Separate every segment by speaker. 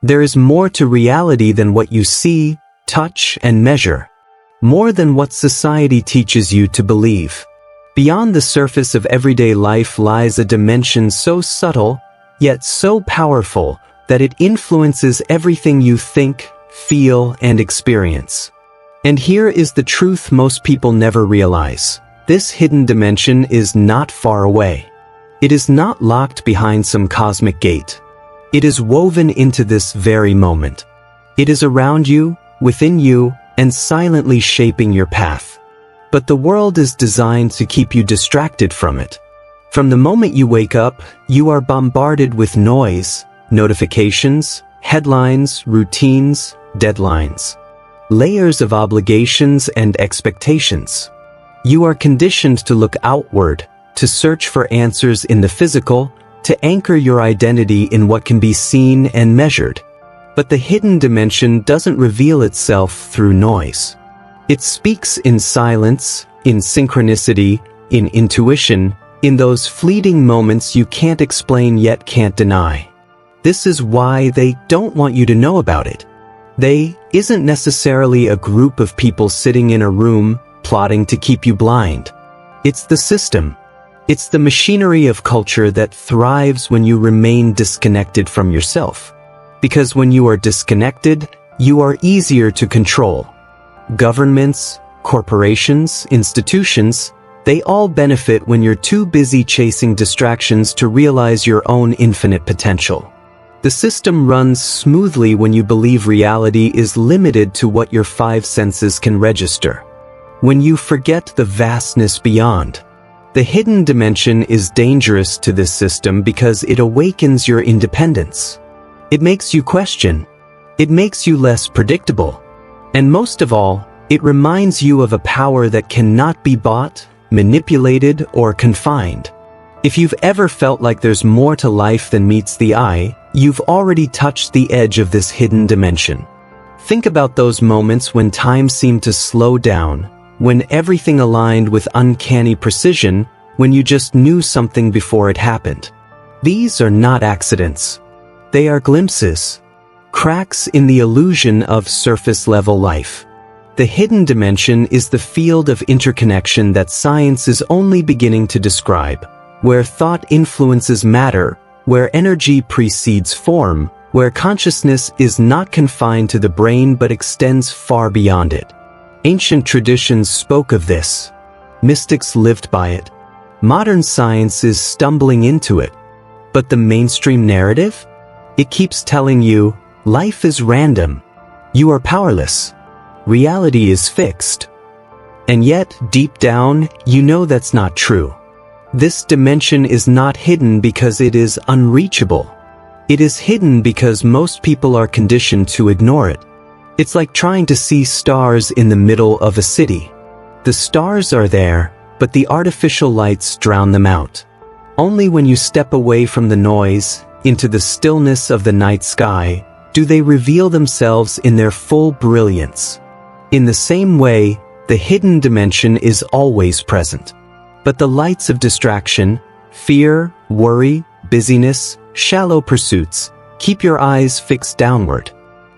Speaker 1: There is more to reality than what you see, touch, and measure. More than what society teaches you to believe. Beyond the surface of everyday life lies a dimension so subtle, yet so powerful, that it influences everything you think, feel, and experience. And here is the truth most people never realize. This hidden dimension is not far away. It is not locked behind some cosmic gate. It is woven into this very moment. It is around you, within you, and silently shaping your path. But the world is designed to keep you distracted from it. From the moment you wake up, you are bombarded with noise, notifications, headlines, routines, deadlines. Layers of obligations and expectations. You are conditioned to look outward, to search for answers in the physical, to anchor your identity in what can be seen and measured. But the hidden dimension doesn't reveal itself through noise. It speaks in silence, in synchronicity, in intuition, in those fleeting moments you can't explain yet can't deny. This is why they don't want you to know about it. They isn't necessarily a group of people sitting in a room, plotting to keep you blind. It's the system. It's the machinery of culture that thrives when you remain disconnected from yourself. Because when you are disconnected, you are easier to control. Governments, corporations, institutions, they all benefit when you're too busy chasing distractions to realize your own infinite potential. The system runs smoothly when you believe reality is limited to what your five senses can register. When you forget the vastness beyond. The hidden dimension is dangerous to this system because it awakens your independence. It makes you question. It makes you less predictable. And most of all, it reminds you of a power that cannot be bought, manipulated, or confined. If you've ever felt like there's more to life than meets the eye, you've already touched the edge of this hidden dimension. Think about those moments when time seemed to slow down, when everything aligned with uncanny precision, when you just knew something before it happened. These are not accidents. They are glimpses. Cracks in the illusion of surface-level life. The hidden dimension is the field of interconnection that science is only beginning to describe, where thought influences matter, where energy precedes form, where consciousness is not confined to the brain but extends far beyond it. Ancient traditions spoke of this. Mystics lived by it. Modern science is stumbling into it. But the mainstream narrative? It keeps telling you, life is random. You are powerless. Reality is fixed. And yet, deep down, you know that's not true. This dimension is not hidden because it is unreachable. It is hidden because most people are conditioned to ignore it. It's like trying to see stars in the middle of a city. The stars are there, but the artificial lights drown them out. Only when you step away from the noise, into the stillness of the night sky, do they reveal themselves in their full brilliance. In the same way, the hidden dimension is always present. But the lights of distraction, fear, worry, busyness, shallow pursuits, keep your eyes fixed downward.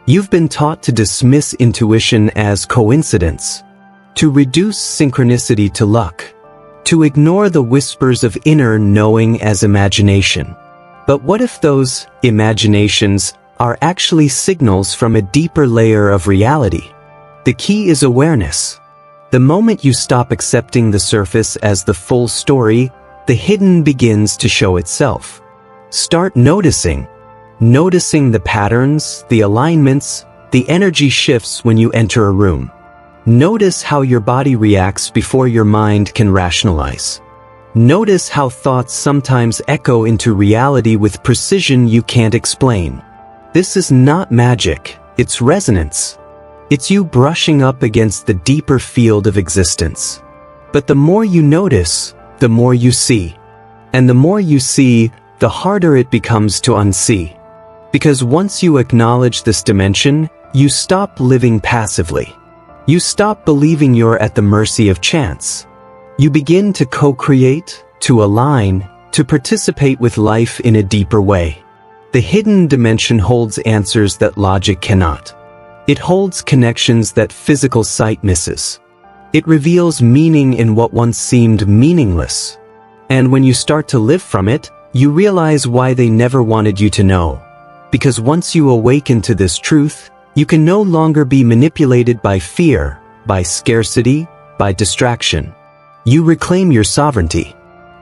Speaker 1: You've been taught to dismiss intuition as coincidence, to reduce synchronicity to luck, to ignore the whispers of inner knowing as imagination. But what if those imaginations are actually signals from a deeper layer of reality? The key is awareness. The moment you stop accepting the surface as the full story, the hidden begins to show itself. Start noticing. Noticing the patterns, the alignments, the energy shifts when you enter a room. Notice how your body reacts before your mind can rationalize. Notice how thoughts sometimes echo into reality with precision you can't explain. This is not magic, it's resonance. It's you brushing up against the deeper field of existence. But the more you notice, the more you see. And the more you see, the harder it becomes to unsee. Because once you acknowledge this dimension, you stop living passively. You stop believing you're at the mercy of chance. You begin to co-create, to align, to participate with life in a deeper way. The hidden dimension holds answers that logic cannot. It holds connections that physical sight misses. It reveals meaning in what once seemed meaningless. And when you start to live from it, you realize why they never wanted you to know. Because once you awaken to this truth, you can no longer be manipulated by fear, by scarcity, by distraction. You reclaim your sovereignty.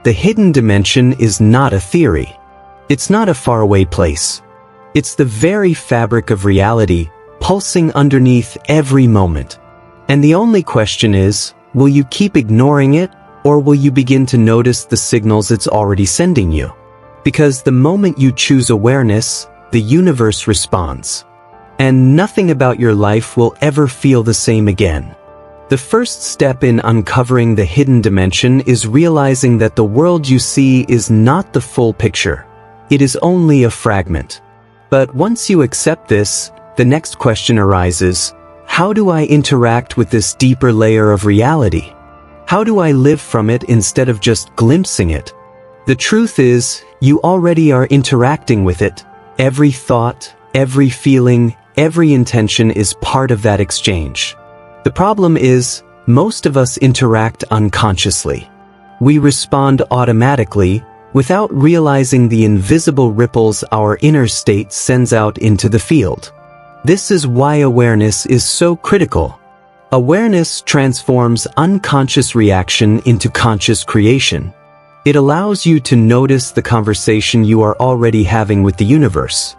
Speaker 1: The hidden dimension is not a theory. It's not a faraway place. It's the very fabric of reality, pulsing underneath every moment. And the only question is, will you keep ignoring it, or will you begin to notice the signals it's already sending you? Because the moment you choose awareness, the universe responds. And nothing about your life will ever feel the same again. The first step in uncovering the hidden dimension is realizing that the world you see is not the full picture. It is only a fragment. But once you accept this, the next question arises: how do I interact with this deeper layer of reality? How do I live from it instead of just glimpsing it? The truth is, you already are interacting with it. Every thought, every feeling, every intention is part of that exchange. The problem is, most of us interact unconsciously. We respond automatically, without realizing the invisible ripples our inner state sends out into the field. This is why awareness is so critical. Awareness transforms unconscious reaction into conscious creation. It allows you to notice the conversation you are already having with the universe.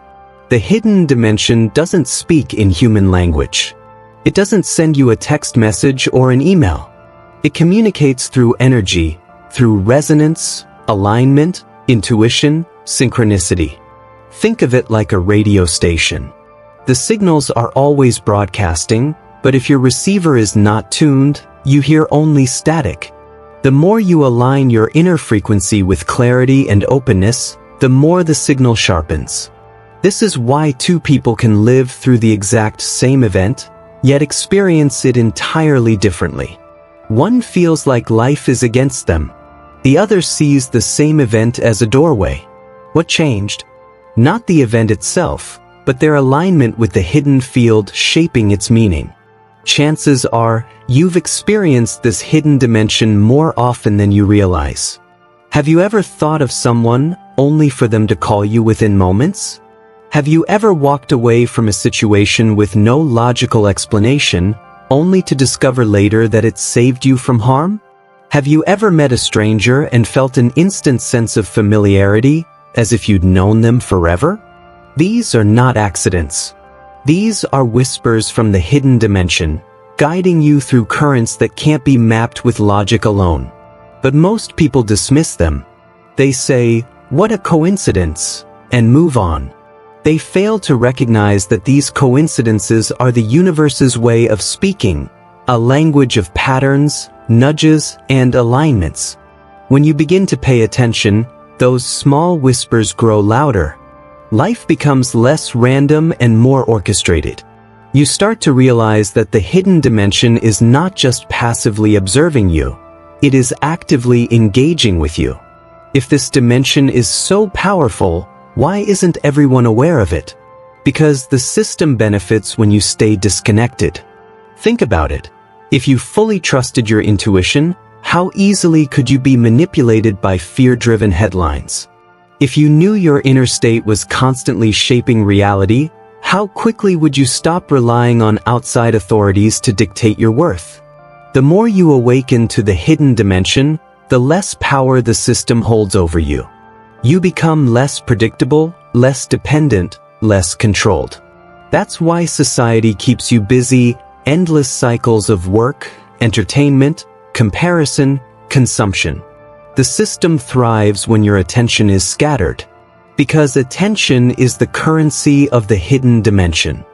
Speaker 1: The hidden dimension doesn't speak in human language. It doesn't send you a text message or an email. It communicates through energy, through resonance, alignment, intuition, synchronicity. Think of it like a radio station. The signals are always broadcasting, but if your receiver is not tuned, you hear only static. The more you align your inner frequency with clarity and openness, the more the signal sharpens. This is why two people can live through the exact same event, yet experience it entirely differently. One feels like life is against them. The other sees the same event as a doorway. What changed? Not the event itself, but their alignment with the hidden field shaping its meaning. Chances are, you've experienced this hidden dimension more often than you realize. Have you ever thought of someone only for them to call you within moments? Have you ever walked away from a situation with no logical explanation, only to discover later that it saved you from harm? Have you ever met a stranger and felt an instant sense of familiarity, as if you'd known them forever? These are not accidents. These are whispers from the hidden dimension, guiding you through currents that can't be mapped with logic alone. But most people dismiss them. They say, "What a coincidence," and move on. They fail to recognize that these coincidences are the universe's way of speaking, a language of patterns, nudges, and alignments. When you begin to pay attention, those small whispers grow louder. Life becomes less random and more orchestrated. You start to realize that the hidden dimension is not just passively observing you, it is actively engaging with you. If this dimension is so powerful, why isn't everyone aware of it? Because the system benefits when you stay disconnected. Think about it. If you fully trusted your intuition, how easily could you be manipulated by fear-driven headlines? If you knew your inner state was constantly shaping reality, how quickly would you stop relying on outside authorities to dictate your worth? The more you awaken to the hidden dimension, the less power the system holds over you. You become less predictable, less dependent, less controlled. That's why society keeps you busy, endless cycles of work, entertainment, comparison, consumption. The system thrives when your attention is scattered, because attention is the currency of the hidden dimension.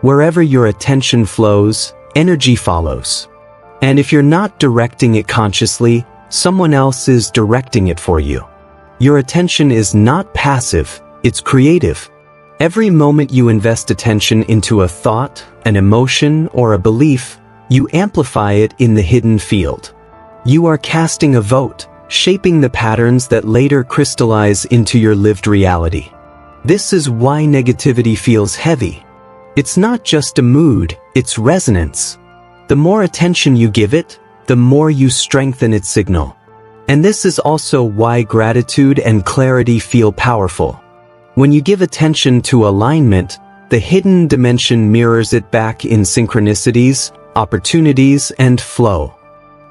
Speaker 1: Wherever your attention flows, energy follows. And if you're not directing it consciously, someone else is directing it for you. Your attention is not passive, it's creative. Every moment you invest attention into a thought, an emotion, or a belief, you amplify it in the hidden field. You are casting a vote, shaping the patterns that later crystallize into your lived reality. This is why negativity feels heavy. It's not just a mood, it's resonance. The more attention you give it, the more you strengthen its signal. And this is also why gratitude and clarity feel powerful. When you give attention to alignment, the hidden dimension mirrors it back in synchronicities, opportunities, and flow.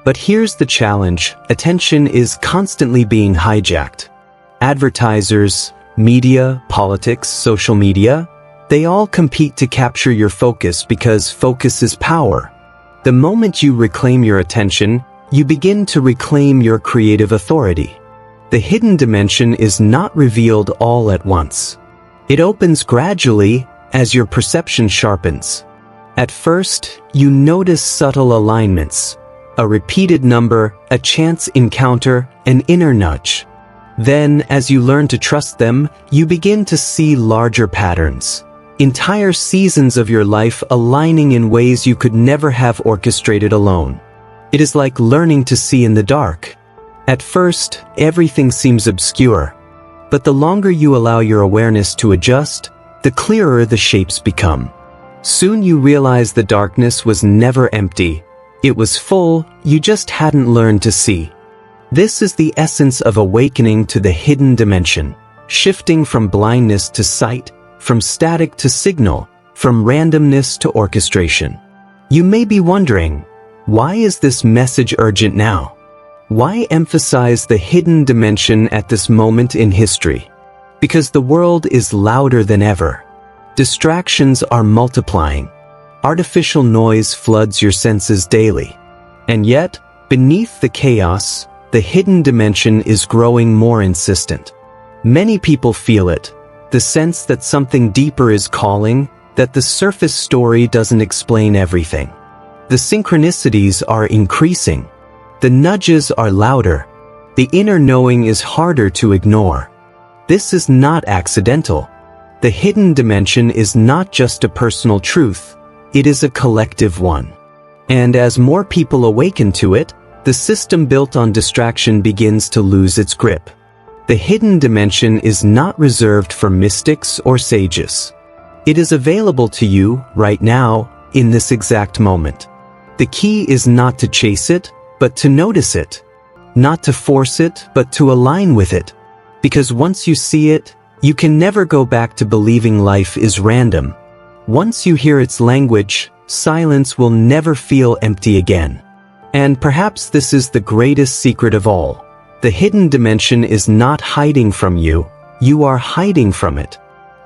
Speaker 1: But here's the challenge: attention is constantly being hijacked. Advertisers, media, politics, social media, they all compete to capture your focus because focus is power. The moment you reclaim your attention, you begin to reclaim your creative authority. The hidden dimension is not revealed all at once. It opens gradually as your perception sharpens. At first, you notice subtle alignments, a repeated number, a chance encounter, an inner nudge. Then, as you learn to trust them, you begin to see larger patterns. Entire seasons of your life aligning in ways you could never have orchestrated alone. It is like learning to see in the dark. At first, everything seems obscure. But the longer you allow your awareness to adjust, the clearer the shapes become. Soon you realize the darkness was never empty. It was full, you just hadn't learned to see. This is the essence of awakening to the hidden dimension, shifting from blindness to sight, from static to signal, from randomness to orchestration. You may be wondering, why is this message urgent now? Why emphasize the hidden dimension at this moment in history? Because the world is louder than ever. Distractions are multiplying. Artificial noise floods your senses daily. And yet, beneath the chaos, the hidden dimension is growing more insistent. Many people feel it, the sense that something deeper is calling, that the surface story doesn't explain everything. The synchronicities are increasing. The nudges are louder. The inner knowing is harder to ignore. This is not accidental. The hidden dimension is not just a personal truth, it is a collective one. And as more people awaken to it, the system built on distraction begins to lose its grip. The hidden dimension is not reserved for mystics or sages. It is available to you right now, in this exact moment. The key is not to chase it, but to notice it. Not to force it, but to align with it. Because once you see it, you can never go back to believing life is random. Once you hear its language, silence will never feel empty again. And perhaps this is the greatest secret of all. The hidden dimension is not hiding from you, you are hiding from it.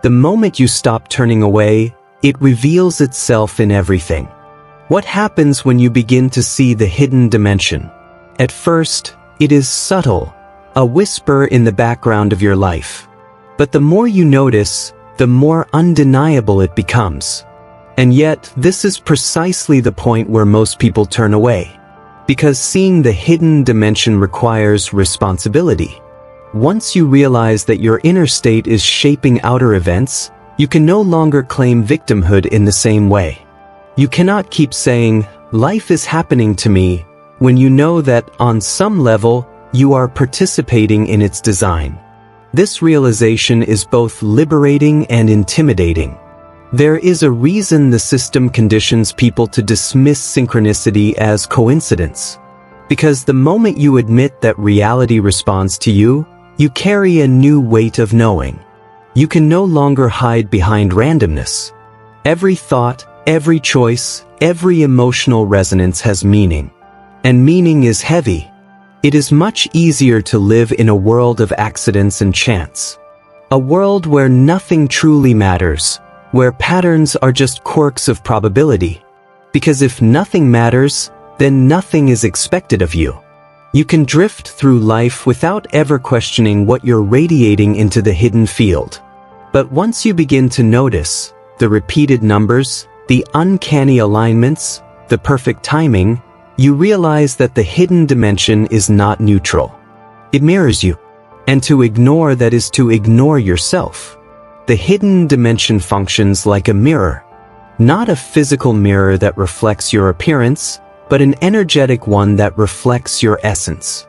Speaker 1: The moment you stop turning away, it reveals itself in everything. What happens when you begin to see the hidden dimension? At first, it is subtle, a whisper in the background of your life. But the more you notice, the more undeniable it becomes. And yet, this is precisely the point where most people turn away. Because seeing the hidden dimension requires responsibility. Once you realize that your inner state is shaping outer events, you can no longer claim victimhood in the same way. You cannot keep saying, "Life is happening to me," when you know that, on some level, you are participating in its design. This realization is both liberating and intimidating. There is a reason the system conditions people to dismiss synchronicity as coincidence. Because the moment you admit that reality responds to you, you carry a new weight of knowing. You can no longer hide behind randomness. Every thought, every choice, every emotional resonance has meaning. And meaning is heavy. It is much easier to live in a world of accidents and chance. A world where nothing truly matters, where patterns are just quirks of probability. Because if nothing matters, then nothing is expected of you. You can drift through life without ever questioning what you're radiating into the hidden field. But once you begin to notice the repeated numbers, the uncanny alignments, the perfect timing, you realize that the hidden dimension is not neutral. It mirrors you. And to ignore that is to ignore yourself. The hidden dimension functions like a mirror. Not a physical mirror that reflects your appearance, but an energetic one that reflects your essence.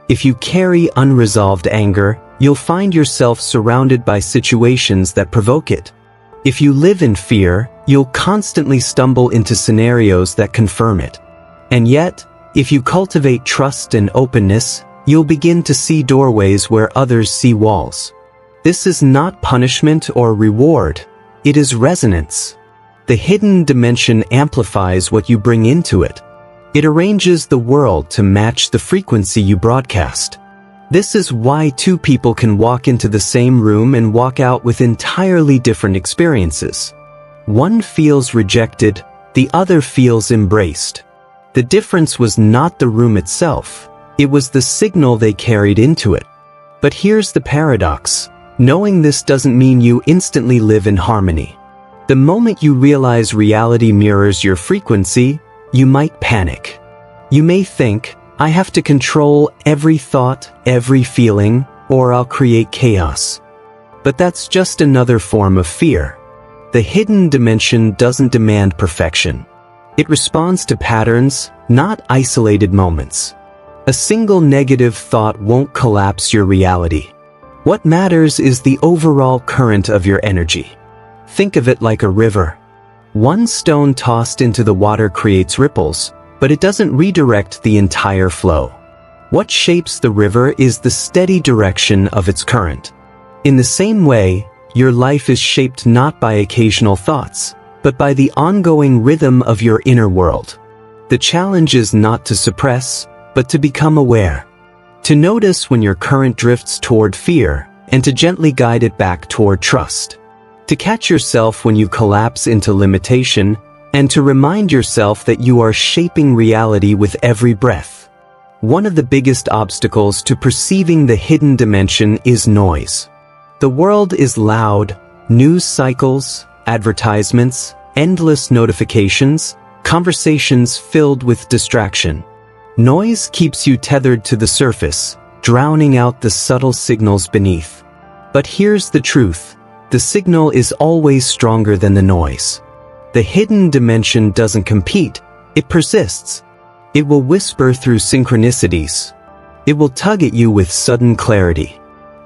Speaker 1: If you carry unresolved anger, you'll find yourself surrounded by situations that provoke it. If you live in fear, you'll constantly stumble into scenarios that confirm it. And yet, if you cultivate trust and openness, you'll begin to see doorways where others see walls. This is not punishment or reward. It is resonance. The hidden dimension amplifies what you bring into it. It arranges the world to match the frequency you broadcast. This is why two people can walk into the same room and walk out with entirely different experiences. One feels rejected, the other feels embraced. The difference was not the room itself, it was the signal they carried into it. But here's the paradox. Knowing this doesn't mean you instantly live in harmony. The moment you realize reality mirrors your frequency, you might panic. You may think, I have to control every thought, every feeling, or I'll create chaos. But that's just another form of fear. The hidden dimension doesn't demand perfection. It responds to patterns, not isolated moments. A single negative thought won't collapse your reality. What matters is the overall current of your energy. Think of it like a river. One stone tossed into the water creates ripples, but it doesn't redirect the entire flow. What shapes the river is the steady direction of its current. In the same way, your life is shaped not by occasional thoughts, but by the ongoing rhythm of your inner world. The challenge is not to suppress, but to become aware. To notice when your current drifts toward fear, and to gently guide it back toward trust. To catch yourself when you collapse into limitation, and to remind yourself that you are shaping reality with every breath. One of the biggest obstacles to perceiving the hidden dimension is noise. The world is loud, news cycles, advertisements, endless notifications, conversations filled with distraction. Noise keeps you tethered to the surface, drowning out the subtle signals beneath. But here's the truth. The signal is always stronger than the noise. The hidden dimension doesn't compete, it persists. It will whisper through synchronicities. It will tug at you with sudden clarity.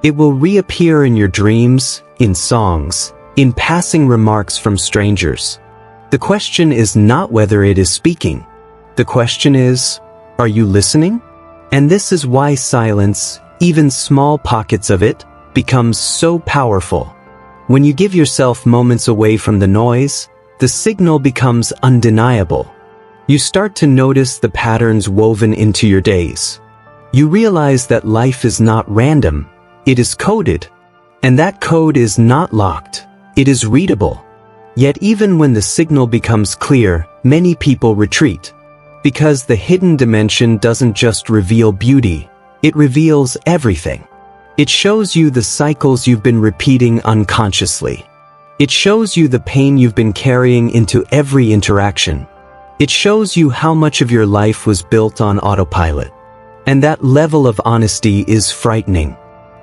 Speaker 1: It will reappear in your dreams, in songs, in passing remarks from strangers. The question is not whether it is speaking. The question is, are you listening? And this is why silence, even small pockets of it, becomes so powerful. When you give yourself moments away from the noise, the signal becomes undeniable. You start to notice the patterns woven into your days. You realize that life is not random, it is coded. And that code is not locked, it is readable. Yet even when the signal becomes clear, many people retreat. Because the hidden dimension doesn't just reveal beauty, it reveals everything. It shows you the cycles you've been repeating unconsciously. It shows you the pain you've been carrying into every interaction. It shows you how much of your life was built on autopilot. And that level of honesty is frightening.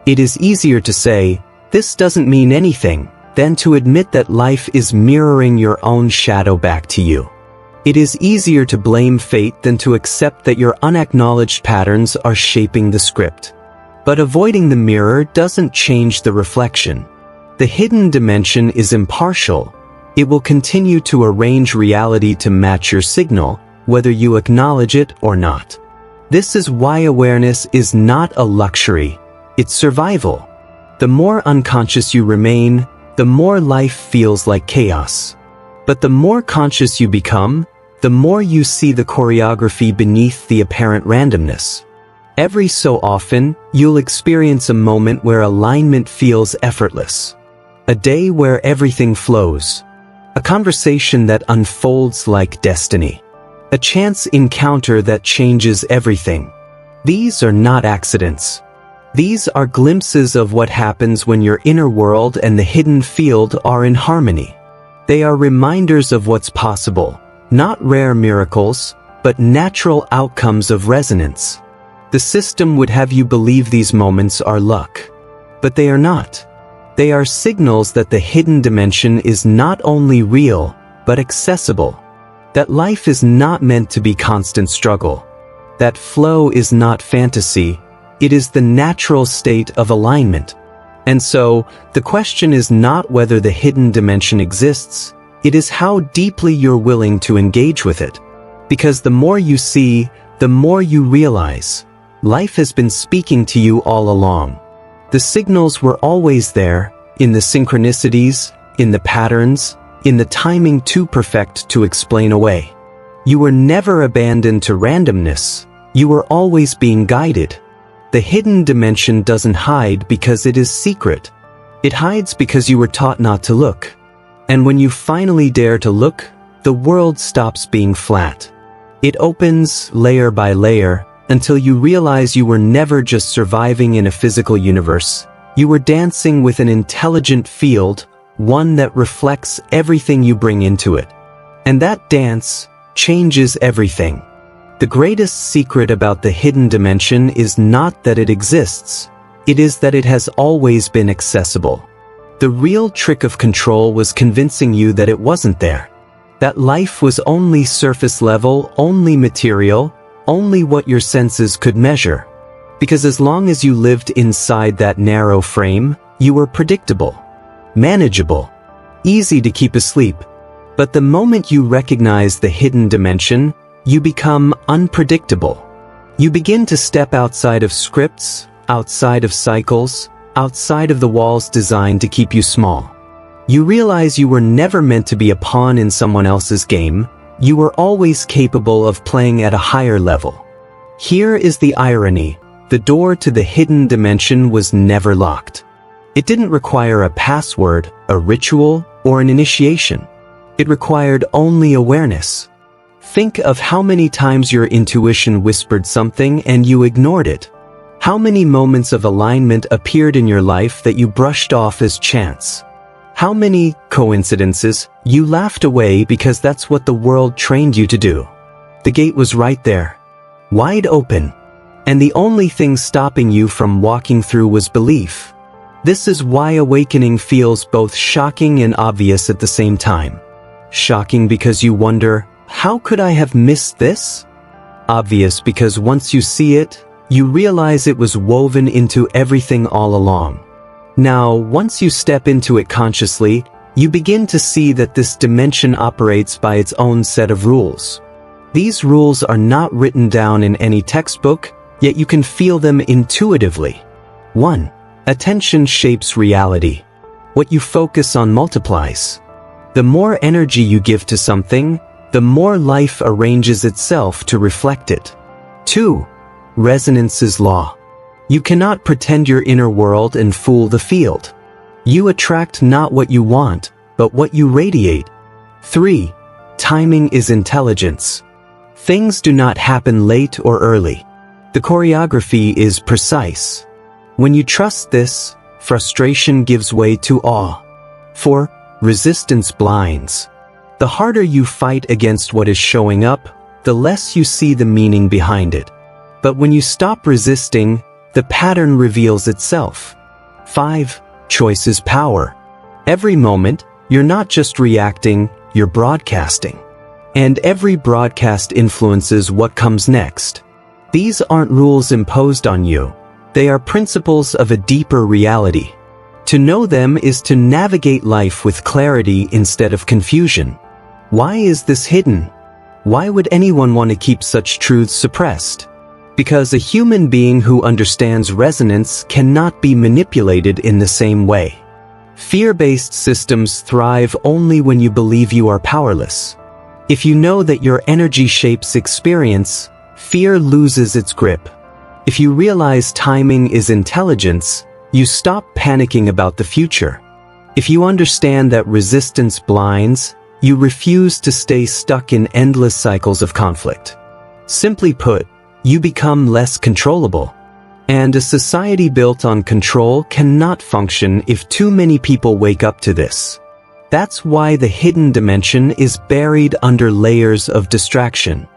Speaker 1: It is easier to say, this doesn't mean anything, than to admit that life is mirroring your own shadow back to you. It is easier to blame fate than to accept that your unacknowledged patterns are shaping the script. But avoiding the mirror doesn't change the reflection. The hidden dimension is impartial. It will continue to arrange reality to match your signal, whether you acknowledge it or not. This is why awareness is not a luxury, it's survival. The more unconscious you remain, the more life feels like chaos. But the more conscious you become, the more you see the choreography beneath the apparent randomness. Every so often, you'll experience a moment where alignment feels effortless. A day where everything flows. A conversation that unfolds like destiny. A chance encounter that changes everything. These are not accidents. These are glimpses of what happens when your inner world and the hidden field are in harmony. They are reminders of what's possible, not rare miracles, but natural outcomes of resonance. The system would have you believe these moments are luck. But they are not. They are signals that the hidden dimension is not only real, but accessible. That life is not meant to be constant struggle. That flow is not fantasy, It is the natural state of alignment. And so, the question is not whether the hidden dimension exists, it is how deeply you're willing to engage with it. Because the more you see, the more you realize, life has been speaking to you all along. The signals were always there, in the synchronicities, in the patterns, in the timing too perfect to explain away. You were never abandoned to randomness, you were always being guided. The hidden dimension doesn't hide because it is secret. It hides because you were taught not to look. And when you finally dare to look, the world stops being flat. It opens layer by layer until you realize you were never just surviving in a physical universe. You were dancing with an intelligent field, one that reflects everything you bring into it. And that dance changes everything. The greatest secret about the hidden dimension is not that it exists, it is that it has always been accessible. The real trick of control was convincing you that it wasn't there. That life was only surface level, only material, only what your senses could measure. Because as long as you lived inside that narrow frame, you were predictable, manageable, easy to keep asleep. But the moment you recognize the hidden dimension, you become unpredictable. You begin to step outside of scripts, outside of cycles, outside of the walls designed to keep you small. You realize you were never meant to be a pawn in someone else's game, you were always capable of playing at a higher level. Here is the irony, the door to the hidden dimension was never locked. It didn't require a password, a ritual, or an initiation. It required only awareness. Think of how many times your intuition whispered something and you ignored it. How many moments of alignment appeared in your life that you brushed off as chance? How many coincidences you laughed away because that's what the world trained you to do? The gate was right there, wide open, and the only thing stopping you from walking through was belief. This is why awakening feels both shocking and obvious at the same time. Shocking because you wonder, how could I have missed this? Obvious because once you see it, you realize it was woven into everything all along. Now, once you step into it consciously, you begin to see that this dimension operates by its own set of rules. These rules are not written down in any textbook, yet you can feel them intuitively. 1. Attention shapes reality. What you focus on multiplies. The more energy you give to something, the more life arranges itself to reflect it. 2. Resonance's law. You cannot pretend your inner world and fool the field. You attract not what you want, but what you radiate. 3. Timing is intelligence. Things do not happen late or early. The choreography is precise. When you trust this, frustration gives way to awe. 4. Resistance blinds. The harder you fight against what is showing up, the less you see the meaning behind it. But when you stop resisting, the pattern reveals itself. 5. Choice is power. Every moment, you're not just reacting, you're broadcasting. And every broadcast influences what comes next. These aren't rules imposed on you. They are principles of a deeper reality. To know them is to navigate life with clarity instead of confusion. Why is this hidden? Why would anyone want to keep such truths suppressed? Because a human being who understands resonance cannot be manipulated in the same way. Fear-based systems thrive only when you believe you are powerless. If you know that your energy shapes experience, fear loses its grip. If you realize timing is intelligence, you stop panicking about the future. If you understand that resistance blinds, you refuse to stay stuck in endless cycles of conflict. Simply put, you become less controllable. And a society built on control cannot function if too many people wake up to this. That's why the hidden dimension is buried under layers of distraction.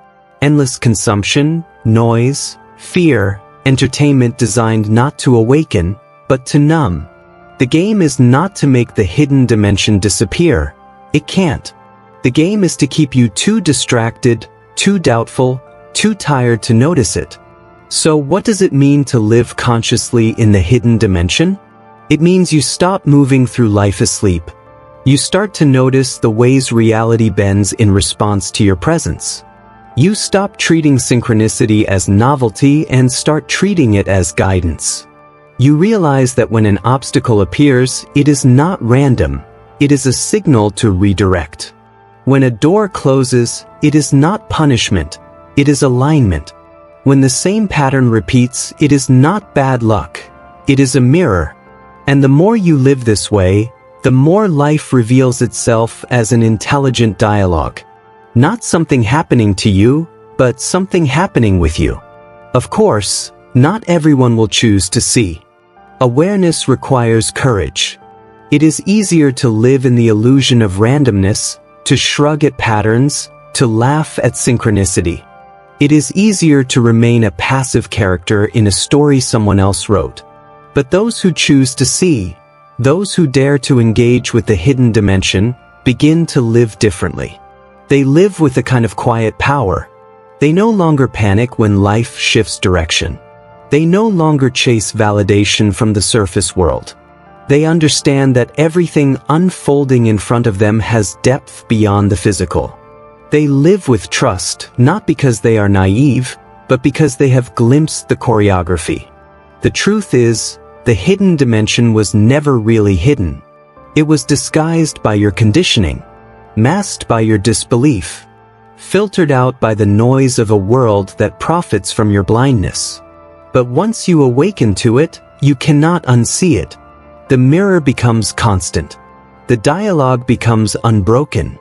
Speaker 1: Endless consumption, noise, fear, entertainment designed not to awaken, but to numb. The game is not to make the hidden dimension disappear. It can't. The game is to keep you too distracted, too doubtful, too tired to notice it. So what does it mean to live consciously in the hidden dimension? It means you stop moving through life asleep. You start to notice the ways reality bends in response to your presence. You stop treating synchronicity as novelty and start treating it as guidance. You realize that when an obstacle appears, it is not random. It is a signal to redirect. When a door closes, it is not punishment. It is alignment. When the same pattern repeats, it is not bad luck. It is a mirror. And the more you live this way, the more life reveals itself as an intelligent dialogue. Not something happening to you, but something happening with you. Of course, not everyone will choose to see. Awareness requires courage. It is easier to live in the illusion of randomness, to shrug at patterns, to laugh at synchronicity. It is easier to remain a passive character in a story someone else wrote. But those who choose to see, those who dare to engage with the hidden dimension, begin to live differently. They live with a kind of quiet power. They no longer panic when life shifts direction. They no longer chase validation from the surface world. They understand that everything unfolding in front of them has depth beyond the physical. They live with trust, not because they are naive, but because they have glimpsed the choreography. The truth is, the hidden dimension was never really hidden. It was disguised by your conditioning, masked by your disbelief, filtered out by the noise of a world that profits from your blindness. But once you awaken to it, you cannot unsee it. The mirror becomes constant. The dialogue becomes unbroken.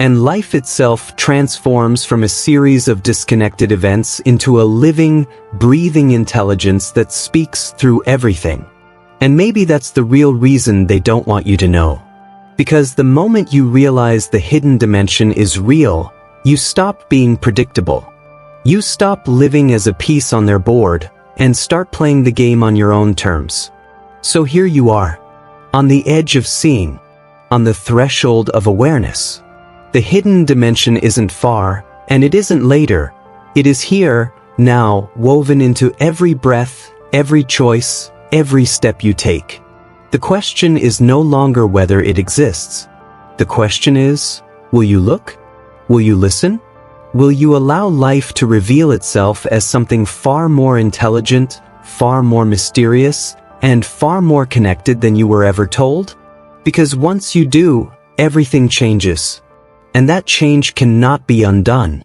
Speaker 1: And life itself transforms from a series of disconnected events into a living, breathing intelligence that speaks through everything. And maybe that's the real reason they don't want you to know. Because the moment you realize the hidden dimension is real, you stop being predictable. You stop living as a piece on their board and start playing the game on your own terms. So here you are, on the edge of seeing, on the threshold of awareness. The hidden dimension isn't far, and it isn't later. It is here, now, woven into every breath, every choice, every step you take. The question is no longer whether it exists. The question is, will you look? Will you listen? Will you allow life to reveal itself as something far more intelligent, far more mysterious, and far more connected than you were ever told? Because once you do, everything changes. And that change cannot be undone.